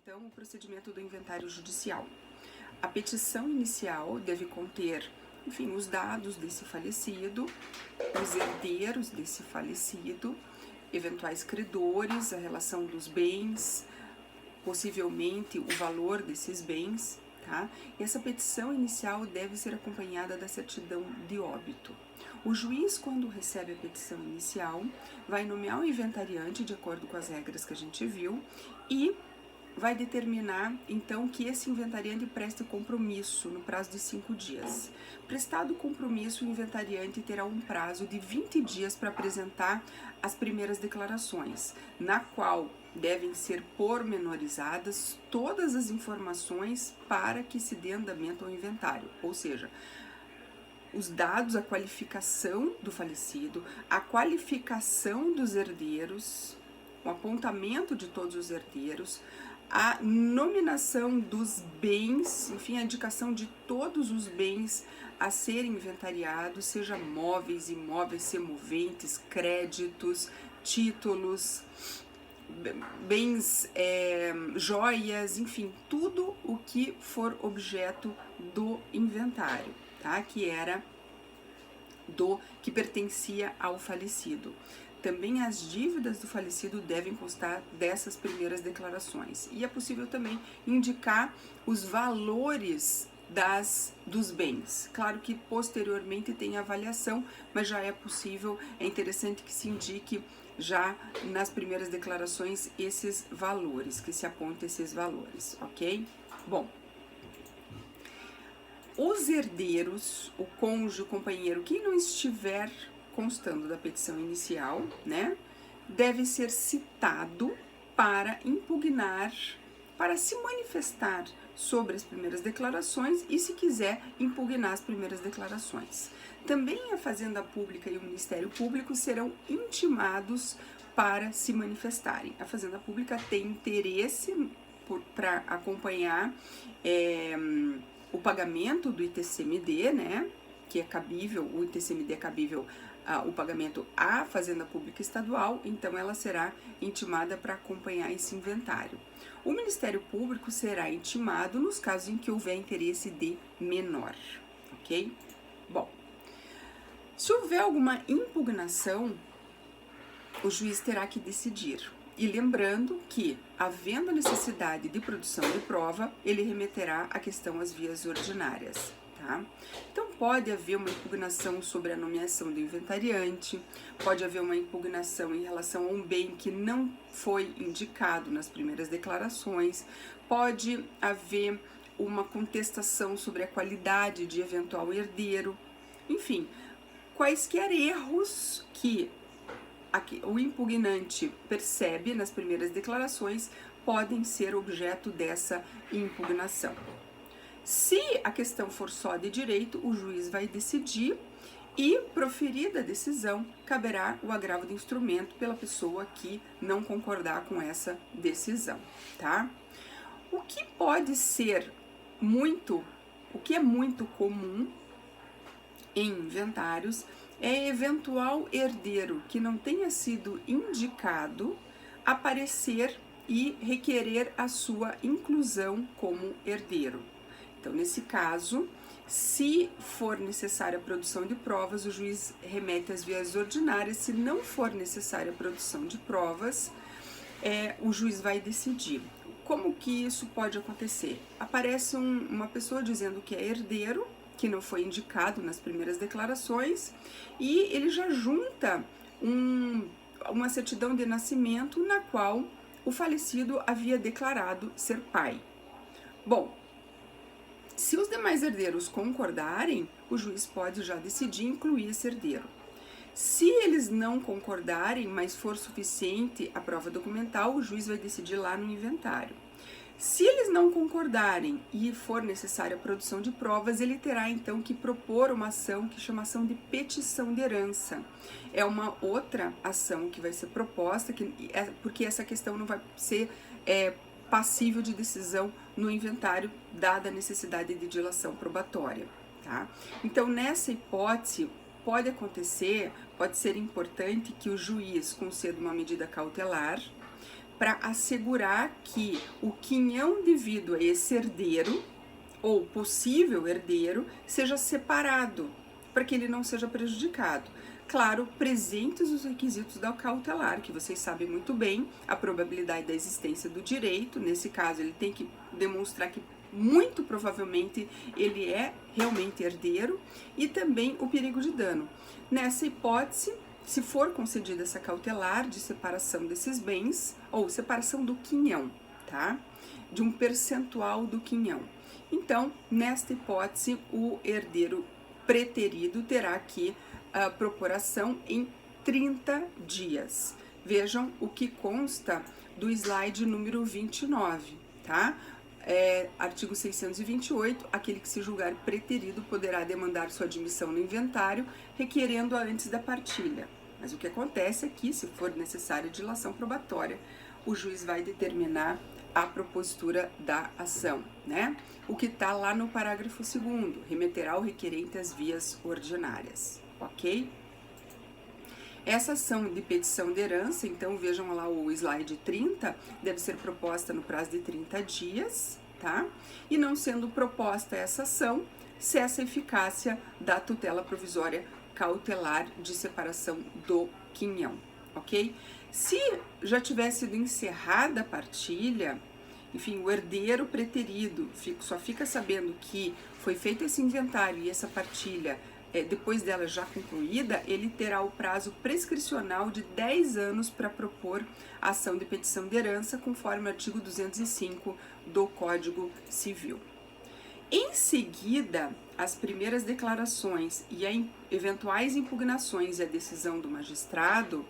então o procedimento do inventário judicial. A petição inicial deve conter, enfim, os dados desse falecido, os herdeiros desse falecido, eventuais credores, a relação dos bens, possivelmente o valor desses bens, tá? E essa petição inicial deve ser acompanhada da certidão de óbito. O juiz, quando recebe a petição inicial, vai nomear o inventariante de acordo com as regras que a gente viu e vai determinar, então, que esse inventariante preste compromisso no prazo de 5 dias. Prestado o compromisso, o inventariante terá um prazo de 20 dias para apresentar as primeiras declarações, na qual devem ser pormenorizadas todas as informações para que se dê andamento ao inventário, ou seja, os dados, a qualificação do falecido, a qualificação dos herdeiros, o apontamento de todos os herdeiros, a nominação dos bens, enfim, a indicação de todos os bens a serem inventariados, seja móveis, imóveis, semoventes, créditos, títulos, bens, joias, enfim, tudo o que for objeto do inventário, tá? Que pertencia ao falecido. Também as dívidas do falecido devem constar dessas primeiras declarações. E é possível também indicar os valores dos bens. Claro que posteriormente tem avaliação, mas já é possível, é interessante que se indique já nas primeiras declarações esses valores, que se aponte esses valores, ok? Bom, os herdeiros, o cônjuge, o companheiro, quem não estiver constando da petição inicial, né, deve ser citado para impugnar, para se manifestar sobre as primeiras declarações e, se quiser, impugnar as primeiras declarações. Também a Fazenda Pública e o Ministério Público serão intimados para se manifestarem. A Fazenda Pública tem interesse para acompanhar o pagamento do ITCMD, né, que é cabível, o ITCMD é cabível o pagamento à Fazenda Pública Estadual, então ela será intimada para acompanhar esse inventário. O Ministério Público será intimado nos casos em que houver interesse de menor, ok? Bom, se houver alguma impugnação, o juiz terá que decidir. E lembrando que, havendo necessidade de produção de prova, ele remeterá a questão às vias ordinárias. Tá? Então, pode haver uma impugnação sobre a nomeação do inventariante, pode haver uma impugnação em relação a um bem que não foi indicado nas primeiras declarações, pode haver uma contestação sobre a qualidade de eventual herdeiro, enfim, quaisquer erros que o impugnante percebe nas primeiras declarações podem ser objeto dessa impugnação. Se a questão for só de direito, o juiz vai decidir e, proferida a decisão, caberá o agravo de instrumento pela pessoa que não concordar com essa decisão, tá? O que é muito comum em inventários é eventual herdeiro que não tenha sido indicado aparecer e requerer a sua inclusão como herdeiro. Então, nesse caso, se for necessária a produção de provas, o juiz remete às vias ordinárias. Se não for necessária a produção de provas, o juiz vai decidir. Como que isso pode acontecer? Aparece uma pessoa dizendo que é herdeiro, que não foi indicado nas primeiras declarações, e ele já junta uma certidão de nascimento na qual o falecido havia declarado ser pai. Bom, se os demais herdeiros concordarem, o juiz pode já decidir incluir esse herdeiro. Se eles não concordarem, mas for suficiente a prova documental, o juiz vai decidir lá no inventário. Se eles não concordarem e for necessária a produção de provas, ele terá então que propor uma ação que chama ação de petição de herança. É uma outra ação que vai ser proposta, porque essa questão não vai ser passível de decisão no inventário, dada a necessidade de dilação probatória, tá? Então, nessa hipótese, pode ser importante que o juiz conceda uma medida cautelar para assegurar que o quinhão devido a esse herdeiro ou possível herdeiro seja separado, para que ele não seja prejudicado. Claro, presentes os requisitos da cautelar, que vocês sabem muito bem, a probabilidade da existência do direito, nesse caso ele tem que demonstrar que muito provavelmente ele é realmente herdeiro, e também o perigo de dano. Nessa hipótese, se for concedida essa cautelar de separação desses bens, ou separação do quinhão, tá? De um percentual do quinhão. Então, nesta hipótese, o herdeiro preterido terá que procuração em 30 dias. Vejam o que consta do slide número 29, tá? Artigo 628, aquele que se julgar preterido poderá demandar sua admissão no inventário, requerendo-a antes da partilha. Mas o que acontece é que, se for necessária dilação probatória, o juiz vai determinar a propositura da ação, né? O que está lá no parágrafo 2º, remeterá o requerente às vias ordinárias, ok? Essa ação de petição de herança, então vejam lá o slide 30, deve ser proposta no prazo de 30 dias, tá? E não sendo proposta essa ação, cessa a eficácia da tutela provisória cautelar de separação do quinhão, ok? Se já tivesse sido encerrada a partilha, enfim, o herdeiro preterido só fica sabendo que foi feito esse inventário e essa partilha, depois dela já concluída, ele terá o prazo prescricional de 10 anos para propor a ação de petição de herança, conforme o artigo 205 do Código Civil. Em seguida, as primeiras declarações e eventuais impugnações e a decisão do magistrado,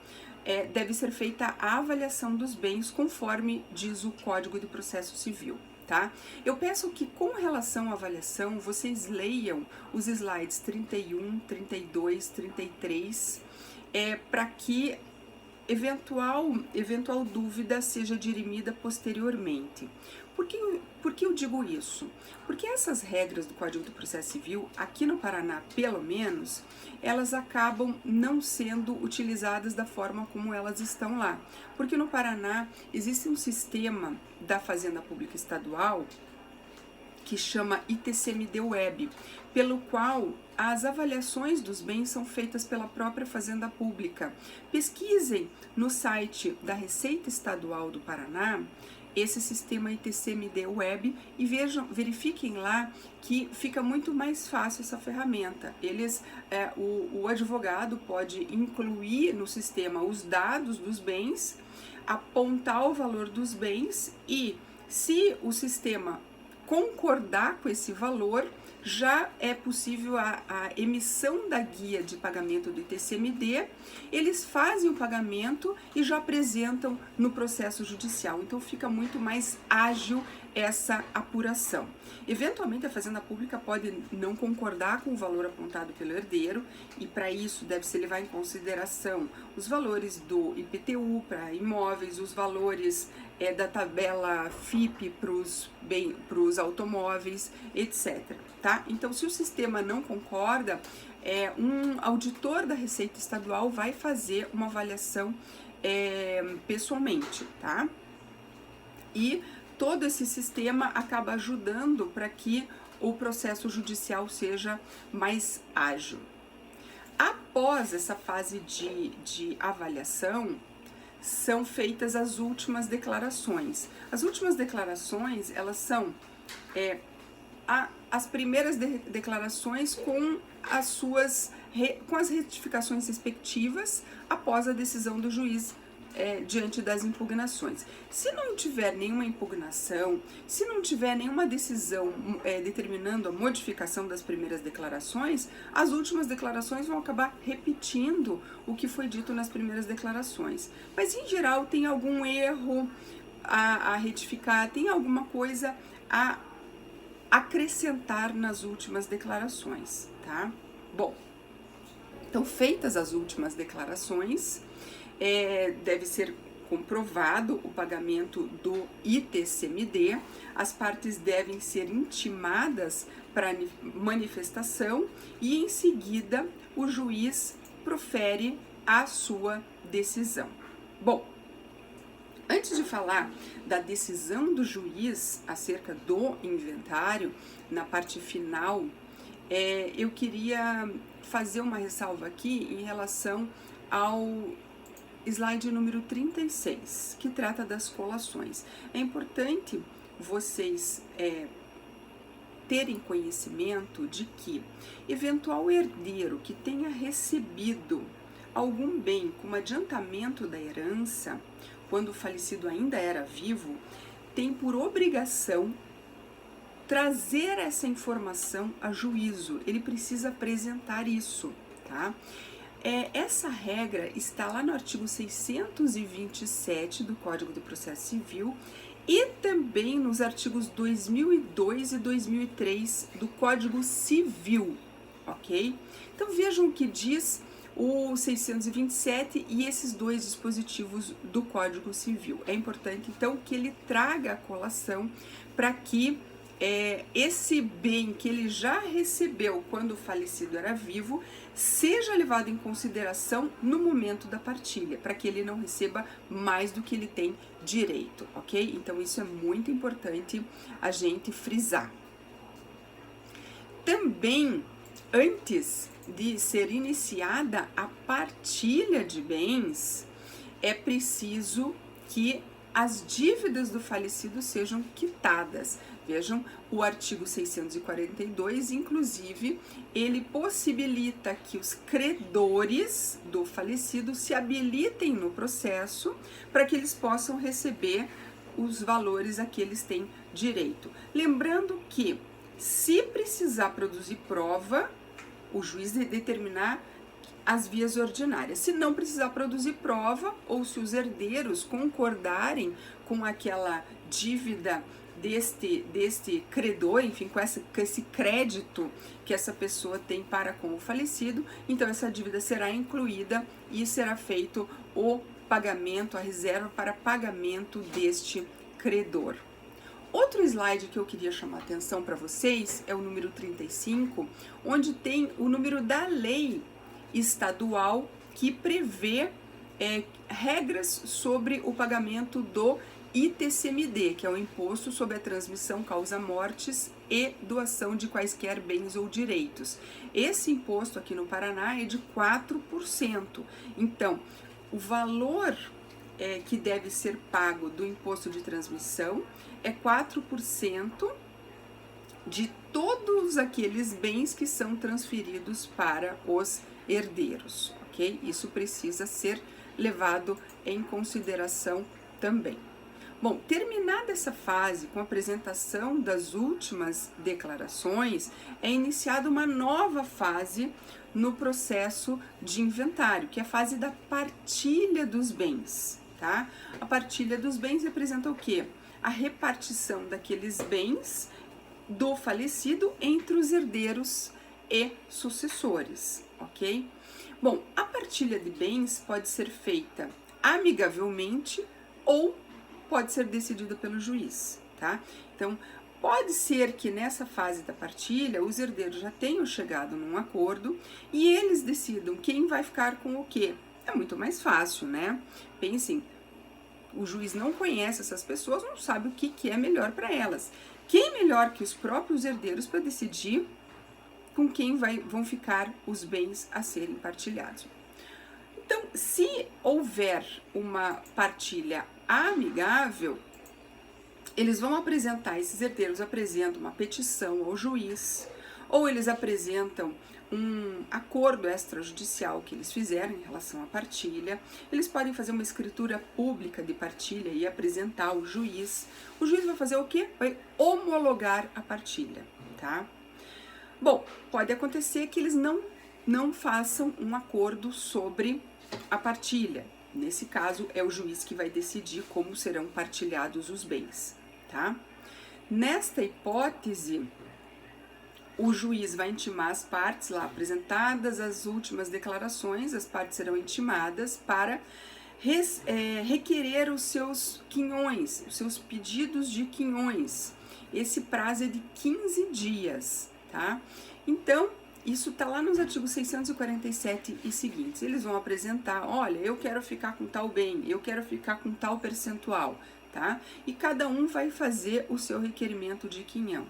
deve ser feita a avaliação dos bens conforme diz o Código de Processo Civil, tá? Eu peço que, com relação à avaliação, vocês leiam os slides 31, 32, 33, para que eventual dúvida seja dirimida posteriormente. Por que eu digo isso? Porque essas regras do Código do Processo Civil, aqui no Paraná, pelo menos, elas acabam não sendo utilizadas da forma como elas estão lá. Porque no Paraná existe um sistema da Fazenda Pública Estadual que chama ITCMD-Web, pelo qual as avaliações dos bens são feitas pela própria Fazenda Pública. Pesquisem no site da Receita Estadual do Paraná esse sistema ITCMD-Web e verifiquem lá que fica muito mais fácil essa ferramenta. O advogado pode incluir no sistema os dados dos bens, apontar o valor dos bens e, se o sistema concordar com esse valor, já é possível a emissão da guia de pagamento do ITCMD, eles fazem o pagamento e já apresentam no processo judicial, então fica muito mais ágil essa apuração. Eventualmente a Fazenda Pública pode não concordar com o valor apontado pelo herdeiro e para isso deve-se levar em consideração os valores do IPTU para imóveis, os valores da tabela FIP para os automóveis, etc. Tá? Então, se o sistema não concorda, um auditor da Receita Estadual vai fazer uma avaliação pessoalmente, tá? E todo esse sistema acaba ajudando para que o processo judicial seja mais ágil. Após essa fase de avaliação, são feitas as últimas declarações. As últimas declarações, elas são as primeiras declarações com as retificações respectivas após a decisão do juiz diante das impugnações. Se não tiver nenhuma impugnação, se não tiver nenhuma decisão determinando a modificação das primeiras declarações, as últimas declarações vão acabar repetindo o que foi dito nas primeiras declarações. Mas, em geral, tem algum erro a retificar, tem alguma coisa a acrescentar nas últimas declarações, tá? Bom, então, feitas as últimas declarações, deve ser comprovado o pagamento do ITCMD, as partes devem ser intimadas para manifestação e, em seguida, o juiz profere a sua decisão. Bom, Antes de falar da decisão do juiz acerca do inventário, na parte final, eu queria fazer uma ressalva aqui em relação ao slide número 36, que trata das colações. É importante vocês terem conhecimento de que eventual herdeiro que tenha recebido algum bem como adiantamento da herança, quando o falecido ainda era vivo, tem por obrigação trazer essa informação a juízo. Ele precisa apresentar isso, tá? Essa regra está lá no artigo 627 do Código de Processo Civil e também nos artigos 2002 e 2003 do Código Civil, ok? Então vejam o que diz o 627 e esses dois dispositivos do Código Civil. É importante, então, que ele traga a colação para que esse bem que ele já recebeu quando o falecido era vivo seja levado em consideração no momento da partilha, para que ele não receba mais do que ele tem direito, ok? Então isso é muito importante a gente frisar. Também, antes de ser iniciada a partilha de bens, é preciso que as dívidas do falecido sejam quitadas. Vejam, o artigo 642, inclusive, ele possibilita que os credores do falecido se habilitem no processo para que eles possam receber os valores a que eles têm direito. Lembrando que, se precisar produzir prova, o juiz determinar as vias ordinárias. Se não precisar produzir prova, ou se os herdeiros concordarem com aquela dívida deste credor, enfim, com esse crédito que essa pessoa tem para com o falecido, então essa dívida será incluída e será feito o pagamento, a reserva para pagamento deste credor. Outro slide que eu queria chamar a atenção para vocês é o número 35, onde tem o número da lei estadual que prevê regras sobre o pagamento do ITCMD, que é o Imposto sobre a Transmissão, Causa-Mortes e Doação de Quaisquer Bens ou Direitos. Esse imposto aqui no Paraná é de 4%. Então, o valor que deve ser pago do imposto de transmissão é 4% de todos aqueles bens que são transferidos para os herdeiros, ok? Isso precisa ser levado em consideração também. Bom, terminada essa fase com a apresentação das últimas declarações, é iniciada uma nova fase no processo de inventário, que é a fase da partilha dos bens, tá? A partilha dos bens representa o quê? A repartição daqueles bens do falecido entre os herdeiros e sucessores, ok? Bom, a partilha de bens pode ser feita amigavelmente ou pode ser decidida pelo juiz, tá? Então, pode ser que nessa fase da partilha os herdeiros já tenham chegado num acordo e eles decidam quem vai ficar com o quê. É muito mais fácil, né? Pensem, o juiz não conhece essas pessoas, não sabe o que é melhor para elas. Quem melhor que os próprios herdeiros para decidir com quem vão ficar os bens a serem partilhados? Então, se houver uma partilha amigável, eles vão apresentar, esses herdeiros apresentam uma petição ao juiz, ou eles apresentam um acordo extrajudicial que eles fizeram em relação à partilha. Eles podem fazer uma escritura pública de partilha e apresentar ao juiz. O juiz vai fazer o quê? Vai homologar a partilha, tá? Bom, pode acontecer que eles não façam um acordo sobre a partilha. Nesse caso, é o juiz que vai decidir como serão partilhados os bens, tá? Nesta hipótese, o juiz vai intimar as partes lá apresentadas, as últimas declarações, as partes serão intimadas para requerer os seus quinhões, os seus pedidos de quinhões. Esse prazo é de 15 dias, tá? Então, Isso está lá nos artigos 647 e seguintes. Eles vão apresentar, olha, eu quero ficar com tal bem, eu quero ficar com tal percentual, tá? E cada um vai fazer o seu requerimento de quinhão.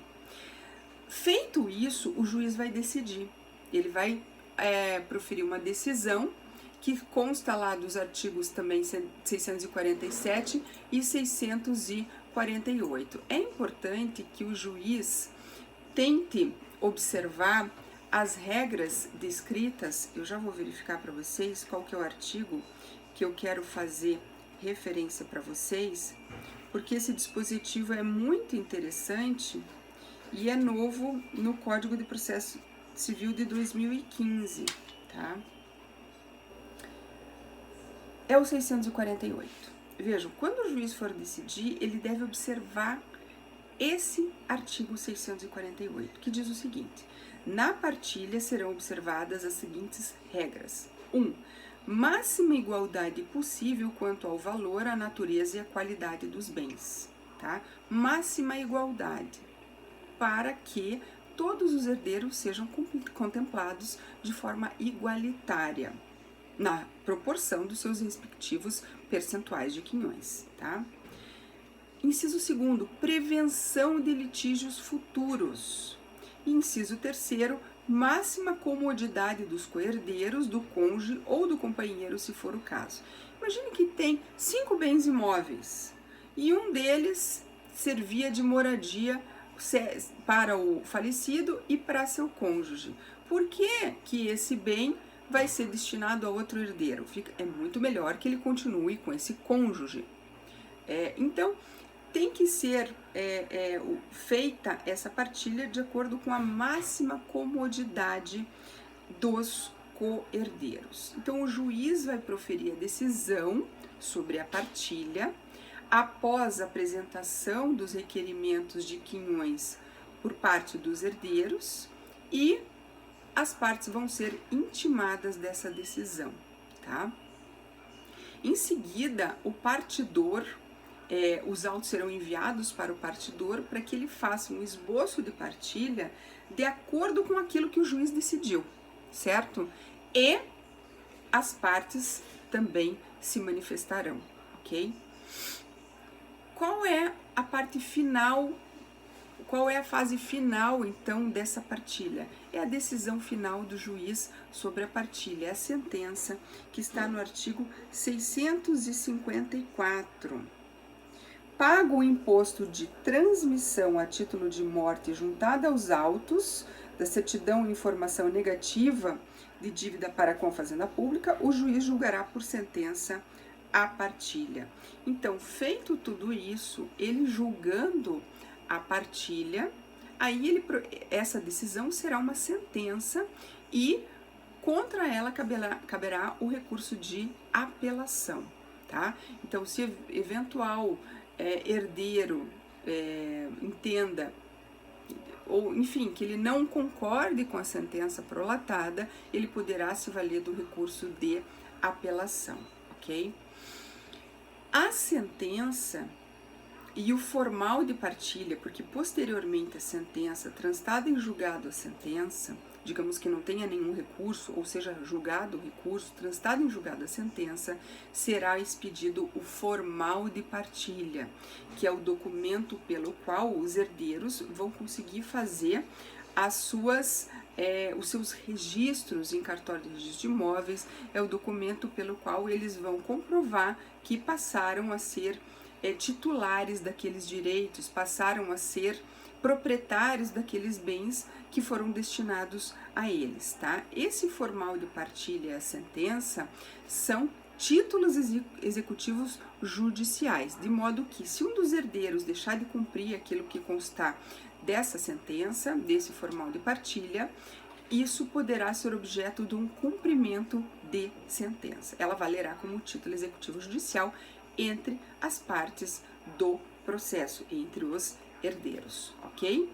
Feito isso, o juiz vai decidir. Ele vai proferir uma decisão que consta lá dos artigos também 647 e 648. É importante que o juiz tente observar as regras descritas. Eu já vou verificar para vocês qual que é o artigo que eu quero fazer referência para vocês, porque esse dispositivo é muito interessante e é novo no Código de Processo Civil de 2015, tá? É o 648. Vejam, quando o juiz for decidir, ele deve observar esse artigo 648, que diz o seguinte: na partilha serão observadas as seguintes regras. 1. Máxima igualdade possível quanto ao valor, a natureza e a qualidade dos bens, tá? Máxima igualdade, para que todos os herdeiros sejam contemplados de forma igualitária, na proporção dos seus respectivos percentuais de quinhões, tá? Inciso 2º, prevenção de litígios futuros. Inciso 3º, máxima comodidade dos coherdeiros, do cônjuge ou do companheiro, se for o caso. Imagine que tem 5 bens imóveis e um deles servia de moradia para o falecido e para seu cônjuge. Por que esse bem vai ser destinado a outro herdeiro? É muito melhor que ele continue com esse cônjuge. Então, tem que ser feita essa partilha de acordo com a máxima comodidade dos co-herdeiros. Então, o juiz vai proferir a decisão sobre a partilha após a apresentação dos requerimentos de quinhões por parte dos herdeiros, e as partes vão ser intimadas dessa decisão, tá? Em seguida, o partidor, os autos serão enviados para o partidor para que ele faça um esboço de partilha de acordo com aquilo que o juiz decidiu, certo? E as partes também se manifestarão, ok? Qual é a parte final? Qual é a fase final, então, dessa partilha? É a decisão final do juiz sobre a partilha, é a sentença que está no artigo 654. Pago o imposto de transmissão a título de morte juntada aos autos da certidão e informação negativa de dívida para com a Fazenda Pública, o juiz julgará por sentença a partilha. Então, feito tudo isso, ele julgando a partilha, aí essa decisão será uma sentença e contra ela caberá o recurso de apelação, tá? Então, se eventual herdeiro entenda, ou enfim, que ele não concorde com a sentença prolatada, ele poderá se valer do recurso de apelação, ok? A sentença e o formal de partilha, porque posteriormente a sentença, transitada em julgado a sentença, digamos que não tenha nenhum recurso, ou seja, julgado o recurso, transitado em julgado a sentença, será expedido o formal de partilha, que é o documento pelo qual os herdeiros vão conseguir fazer os seus registros em cartório de registro de imóveis. É o documento pelo qual eles vão comprovar que passaram a ser titulares daqueles direitos, passaram a ser proprietários daqueles bens que foram destinados a eles, tá? Esse formal de partilha e a sentença são títulos executivos judiciais, de modo que, se um dos herdeiros deixar de cumprir aquilo que constar dessa sentença, desse formal de partilha, isso poderá ser objeto de um cumprimento de sentença. Ela valerá como título executivo judicial entre as partes do processo, entre os herdeiros, ok?